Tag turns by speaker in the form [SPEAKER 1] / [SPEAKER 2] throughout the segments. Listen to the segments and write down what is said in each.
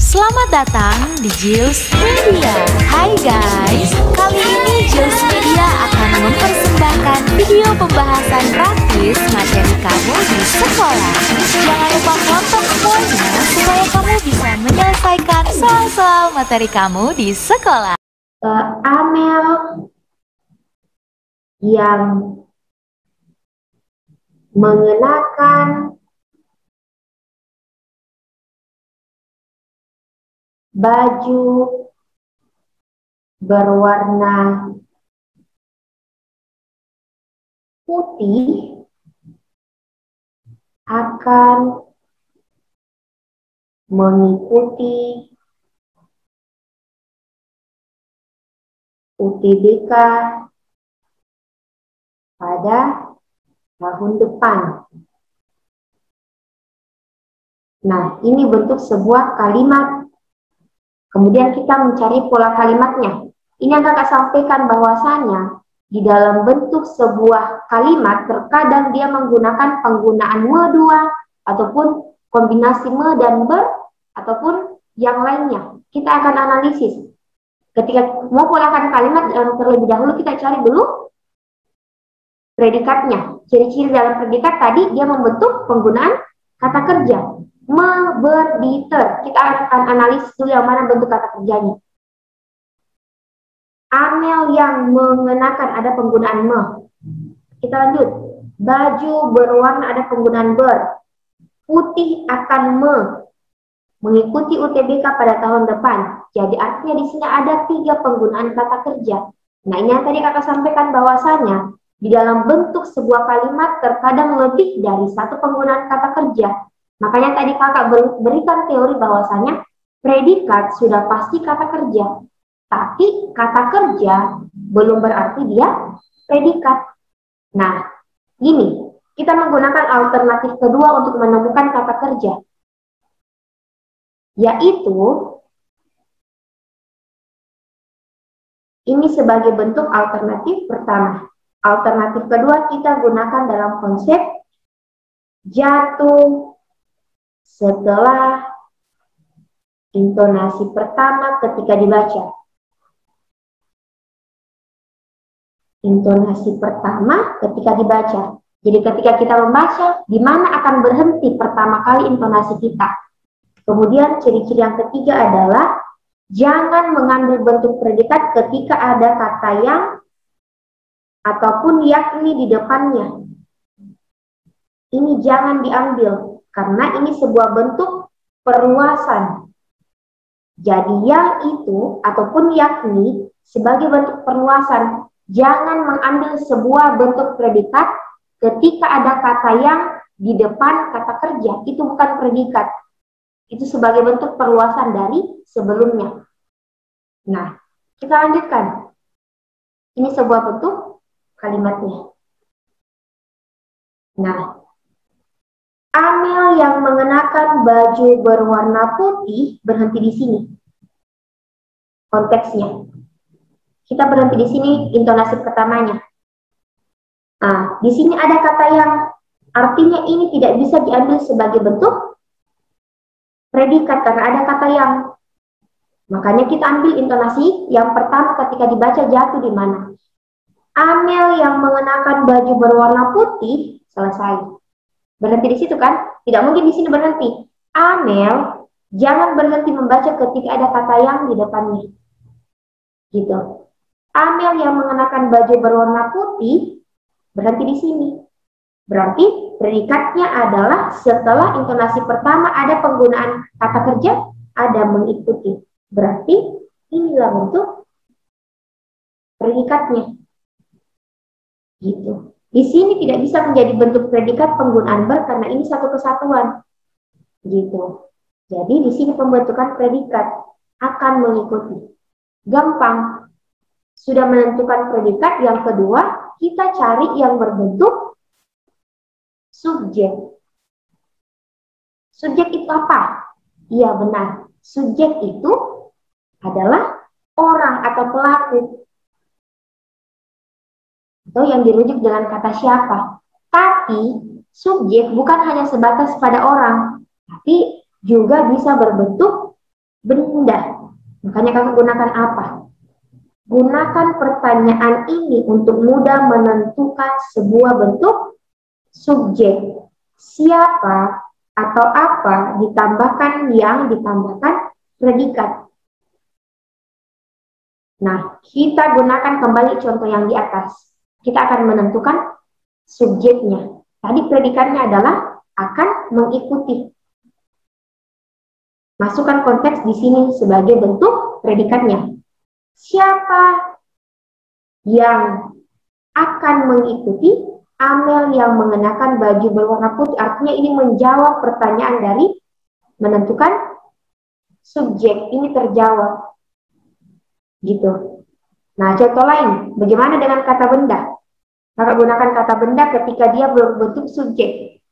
[SPEAKER 1] Selamat datang di Jills Media. Hai guys, kali ini Jills Media akan mempersembahkan video pembahasan praktis materi kamu di sekolah. Jangan lupa nonton semuanya supaya kamu bisa menyelesaikan soal-soal materi kamu di sekolah.
[SPEAKER 2] Amel yang mengenakan baju berwarna putih akan mengikuti UTBK pada tahun depan. Nah, ini bentuk sebuah kalimat. Kemudian kita mencari pola kalimatnya. Ini yang kakak sampaikan bahwasanya di dalam bentuk sebuah kalimat terkadang dia menggunakan penggunaan me dua ataupun kombinasi me dan ber ataupun yang lainnya. Kita akan analisis. Ketika mau polakan kalimat terlebih dahulu kita cari dulu predikatnya. Ciri-ciri dalam predikat tadi dia membentuk penggunaan kata kerja. Me, ber, di, ter. Kita akan analisis dulu yang mana bentuk kata kerjanya. Amel yang mengenakan ada penggunaan me. Kita lanjut. Baju berwarna ada penggunaan ber. Putih akan mengikuti UTBK pada tahun depan. Jadi artinya di sini ada 3 penggunaan kata kerja. Nah, ini yang tadi kakak sampaikan bahwasanya di dalam bentuk sebuah kalimat terkadang lebih dari 1 penggunaan kata kerja. Makanya tadi kakak berikan teori bahwasanya predikat sudah pasti kata kerja. Tapi kata kerja belum berarti dia predikat. Nah, ini kita menggunakan alternatif kedua untuk menemukan kata kerja. Yaitu ini sebagai bentuk alternatif pertama. Alternatif kedua kita gunakan dalam konsep jatuh setelah intonasi pertama ketika dibaca. Intonasi pertama ketika dibaca. Jadi ketika kita membaca, di mana akan berhenti pertama kali intonasi kita. Kemudian ciri-ciri yang ketiga adalah jangan mengambil bentuk predikat ketika ada kata yang ataupun yakni di depannya. Ini jangan diambil karena ini sebuah bentuk perluasan. Jadi yang itu ataupun yakni sebagai bentuk perluasan. Jangan mengambil sebuah bentuk predikat ketika ada kata yang di depan kata kerja. Itu bukan predikat. Itu sebagai bentuk perluasan dari sebelumnya. Nah, kita lanjutkan. Ini sebuah bentuk kalimatnya. Nah, Amel yang mengenakan baju berwarna putih berhenti di sini. Konteksnya. Kita berhenti di sini intonasi pertamanya. Nah, di sini ada kata yang artinya ini tidak bisa diambil sebagai bentuk predikat karena ada kata yang. Makanya kita ambil intonasi yang pertama ketika dibaca jatuh di mana. Amel yang mengenakan baju berwarna putih, selesai. Berhenti di situ kan? Tidak mungkin di sini berhenti. Amel jangan berhenti membaca ketika ada kata yang di depannya. Gitu. Amel yang mengenakan baju berwarna putih berhenti di sini. Berarti predikatnya adalah setelah intonasi pertama ada penggunaan kata kerja, ada mengikuti. Berarti inilah bentuk predikatnya. Gitu. Di sini tidak bisa menjadi bentuk predikat penggunaan ber karena ini satu kesatuan. Gitu. Jadi di sini pembentukan predikat akan mengikuti. Gampang. Sudah menentukan predikat, yang kedua kita cari yang berbentuk subjek. Subjek itu apa? Iya benar. Subjek itu adalah orang atau pelaku. Atau yang dirujuk dengan kata siapa. Tapi subjek bukan hanya sebatas pada orang, tapi juga bisa berbentuk benda. Makanya kakak gunakan apa? Gunakan pertanyaan ini untuk mudah menentukan sebuah bentuk subjek. Siapa atau apa ditambahkan yang ditambahkan predikat. Nah, kita gunakan kembali contoh yang di atas. Kita akan menentukan subjeknya. Tadi predikatnya adalah akan mengikuti. Masukkan konteks di sini sebagai bentuk predikatnya. Siapa yang akan mengikuti Amel yang mengenakan baju berwarna putih? Artinya ini menjawab pertanyaan dari menentukan subjek. Ini terjawab. Gitu. Nah, contoh lain, bagaimana dengan kata benda? Kakak gunakan kata benda ketika dia berbentuk subjek.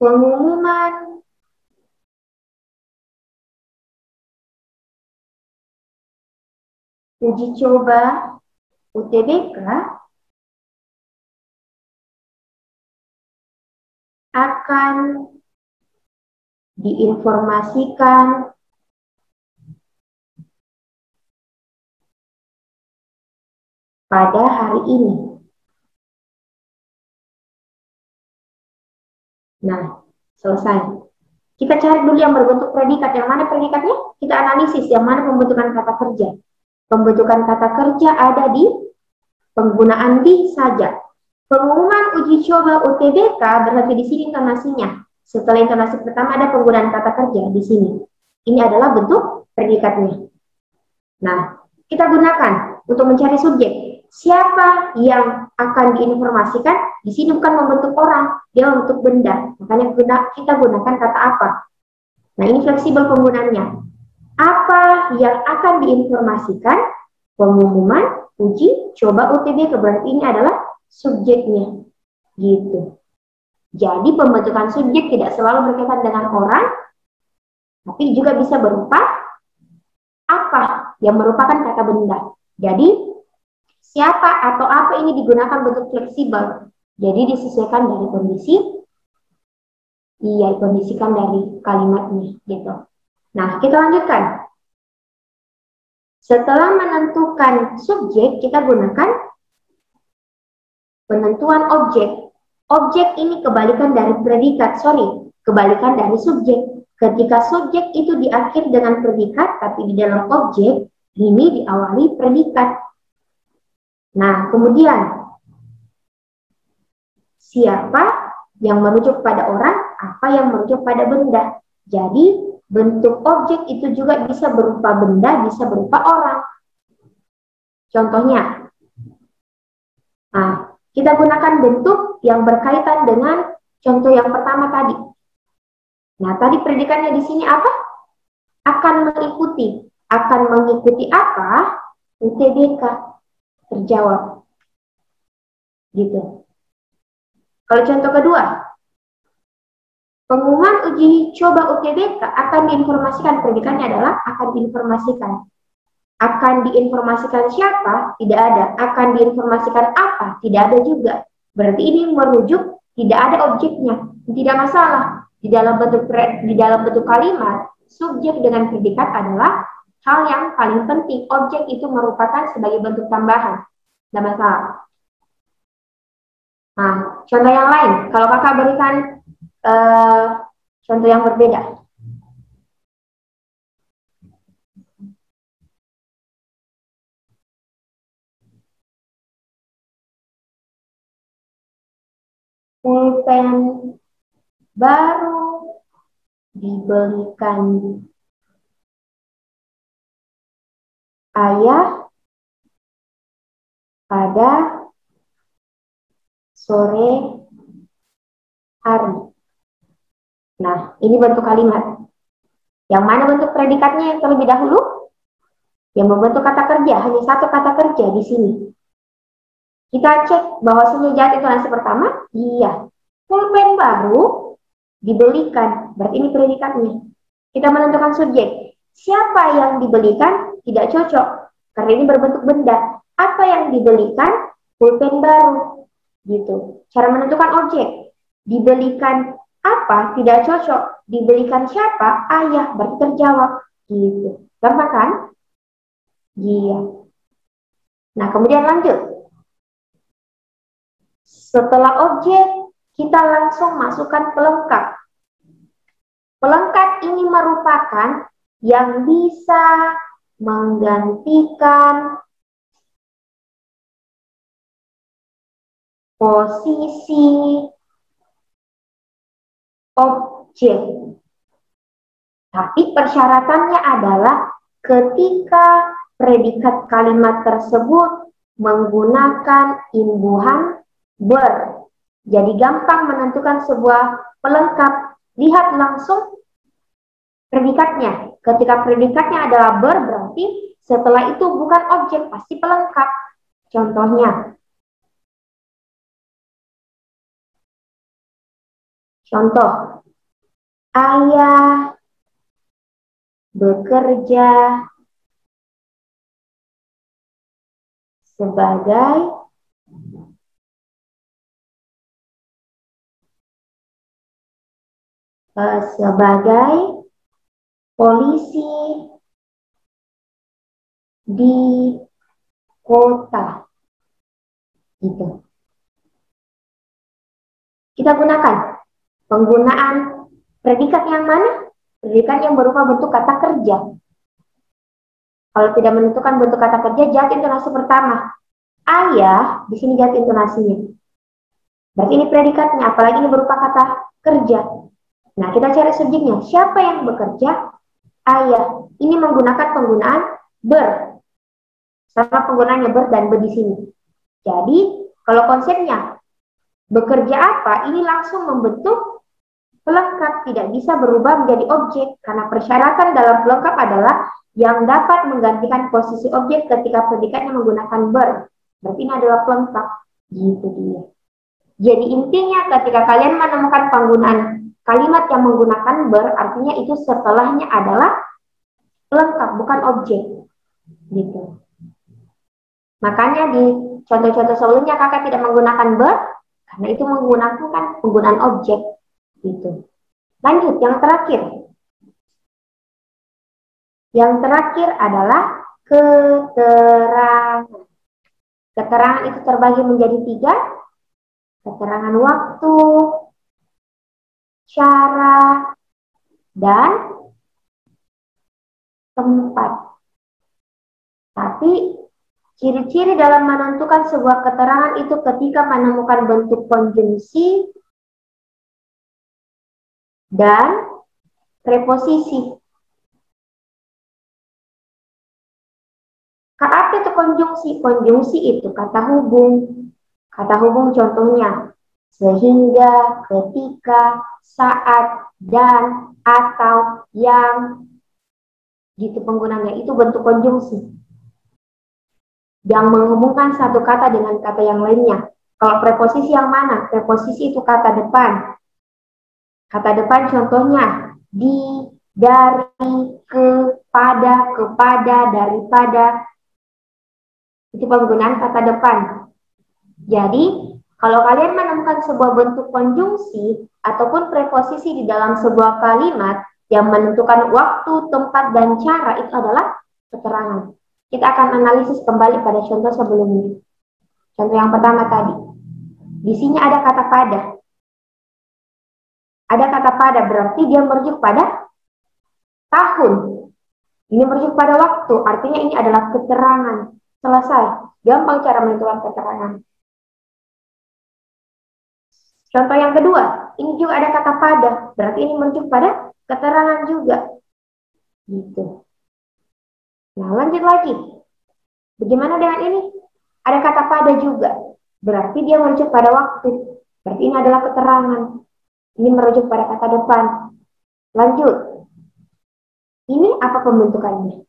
[SPEAKER 2] Pengumuman uji coba UTBK akan diinformasikan pada hari ini. Nah, selesai. Kita cari dulu yang berbentuk predikat. Yang mana predikatnya? Kita analisis yang mana pembentukan kata kerja. Pembentukan kata kerja ada di penggunaan di saja. Pengumuman uji coba UTBK berarti di sini intonasinya. Setelah intonasi pertama ada penggunaan kata kerja di sini. Ini adalah bentuk predikatnya. Nah, kita gunakan untuk mencari subjek. Siapa yang akan diinformasikan? Di sini bukan membentuk orang, dia membentuk benda. Makanya kita gunakan kata apa. Nah, ini fleksibel penggunaannya. Apa yang akan diinformasikan? Pengumuman uji coba UTBK, berarti ini adalah subjeknya. Gitu. Jadi pembentukan subjek tidak selalu berkaitan dengan orang, tapi juga bisa berupa apa yang merupakan kata benda. Jadi siapa atau apa ini digunakan bentuk fleksibel. Jadi disesuaikan dari kondisi, dikondisikan dari kalimatnya gitu. Nah, kita lanjutkan. Setelah menentukan subjek, kita gunakan penentuan objek. Objek ini kebalikan dari predikat, kebalikan dari subjek. Ketika subjek itu diakhiri dengan predikat, tapi di dalam objek ini diawali predikat. Nah, kemudian siapa yang merujuk pada orang, apa yang merujuk pada benda. Jadi bentuk objek itu juga bisa berupa benda, bisa berupa orang. Contohnya, nah, kita gunakan bentuk yang berkaitan dengan contoh yang pertama tadi. Nah, tadi predikannya di sini apa? Akan mengikuti. Akan mengikuti apa? UTBK. Terjawab. Gitu. Kalau contoh kedua, pengumuman uji coba UTBK akan diinformasikan, predikannya adalah akan diinformasikan. Akan diinformasikan siapa? Tidak ada. Akan diinformasikan apa? Tidak ada juga. Berarti ini merujuk tidak ada objeknya. Tidak masalah. Di dalam bentuk kalimat, subjek dengan predikat adalah hal yang paling penting. Objek itu merupakan sebagai bentuk tambahan. Tidak masalah. Nah, contoh yang lain. Kalau kakak berikan contoh yang berbeda. Pulpen baru dibelikan ayah pada sore hari. Nah, ini bentuk kalimat. Yang mana bentuk predikatnya yang terlebih dahulu? Yang membentuk kata kerja, hanya satu kata kerja di sini. Kita cek bahwasanya jawab intonasi pertama, iya. Pulpen baru dibelikan, berarti ini predikatnya. Kita menentukan subjek. Siapa yang dibelikan? Tidak cocok, karena ini berbentuk benda. Apa yang dibelikan? Pulpen baru. Gitu. Cara menentukan objek. Dibelikan Apa? Tidak cocok. Dibelikan siapa? Ayah. Berarti terjawab. Gitu. Gampang kan? Iya. Nah, kemudian lanjut. Setelah objek, kita langsung masukkan pelengkap. Pelengkap ini merupakan yang bisa menggantikan posisi objek. Tapi persyaratannya adalah ketika predikat kalimat tersebut menggunakan imbuhan ber. Jadi gampang menentukan sebuah pelengkap. Lihat langsung predikatnya. Ketika predikatnya adalah ber, berarti setelah itu bukan objek, pasti pelengkap. Contohnya. Contoh. Ayah bekerja sebagai polisi di kota. Gitu. Kita gunakan penggunaan predikat yang mana? Predikat yang berupa bentuk kata kerja. Kalau tidak menentukan bentuk kata kerja, jawab intonasi pertama. Ayah, di sini jawab intonasinya. Berarti ini predikatnya, apalagi ini berupa kata kerja. Nah, kita cari subjeknya. Siapa yang bekerja? Ayah. Ini menggunakan penggunaan ber. Sama penggunaannya ber dan ber di sini. Jadi, kalau konsepnya bekerja apa, ini langsung membentuk pelengkap, tidak bisa berubah menjadi objek. Karena persyaratan dalam pelengkap adalah yang dapat menggantikan posisi objek ketika predikatnya menggunakan ber. Berarti ini adalah pelengkap. Gitu dia. Jadi intinya ketika kalian menemukan penggunaan kalimat yang menggunakan ber, artinya itu setelahnya adalah pelengkap, bukan objek. Gitu. Makanya di contoh-contoh sebelumnya kakak tidak menggunakan ber, karena itu menggunakan penggunaan objek. Gitu. Lanjut, yang terakhir. Yang terakhir adalah keterangan. Keterangan itu terbagi menjadi 3. Keterangan waktu, cara, dan tempat. Tapi ciri-ciri dalam menentukan sebuah keterangan itu ketika menemukan bentuk konjungsi dan preposisi. Apa itu konjungsi? Konjungsi itu kata hubung. Kata hubung contohnya sehingga, ketika, saat, dan, atau, yang. Gitu penggunaannya. Itu bentuk konjungsi. Yang menghubungkan satu kata dengan kata yang lainnya. Kalau preposisi yang mana? Preposisi itu kata depan. Kata depan contohnya di, dari, kepada, daripada. Itu penggunaan kata depan. Jadi, kalau kalian menemukan sebuah bentuk konjungsi ataupun preposisi di dalam sebuah kalimat yang menentukan waktu, tempat, dan cara, itu adalah keterangan. Kita akan analisis kembali pada contoh sebelumnya. Contoh yang pertama tadi. Di sini ada kata pada. Ada kata pada, berarti dia merujuk pada tahun. Ini merujuk pada waktu, artinya ini adalah keterangan. Selesai. Gampang cara menentukan keterangan. Contoh yang kedua, ini juga ada kata pada, berarti ini merujuk pada keterangan juga. Gitu. Nah, lanjut lagi. Bagaimana dengan ini? Ada kata pada juga, berarti dia merujuk pada waktu. Berarti ini adalah keterangan. Ini merujuk pada kata depan. Lanjut. Ini apa pembentukannya?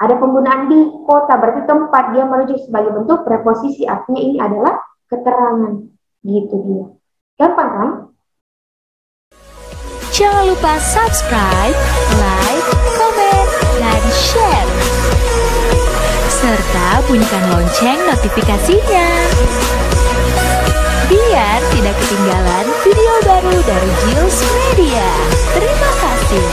[SPEAKER 2] Ada penggunaan di kota, berarti tempat, dia merujuk sebagai bentuk preposisi, artinya ini adalah keterangan. Gitu dia. Gampang kan?
[SPEAKER 1] Jangan lupa subscribe, like, komen, dan share. Serta bunyikan lonceng notifikasinya. biar tidak ketinggalan video baru dari Jius Media. Terima kasih.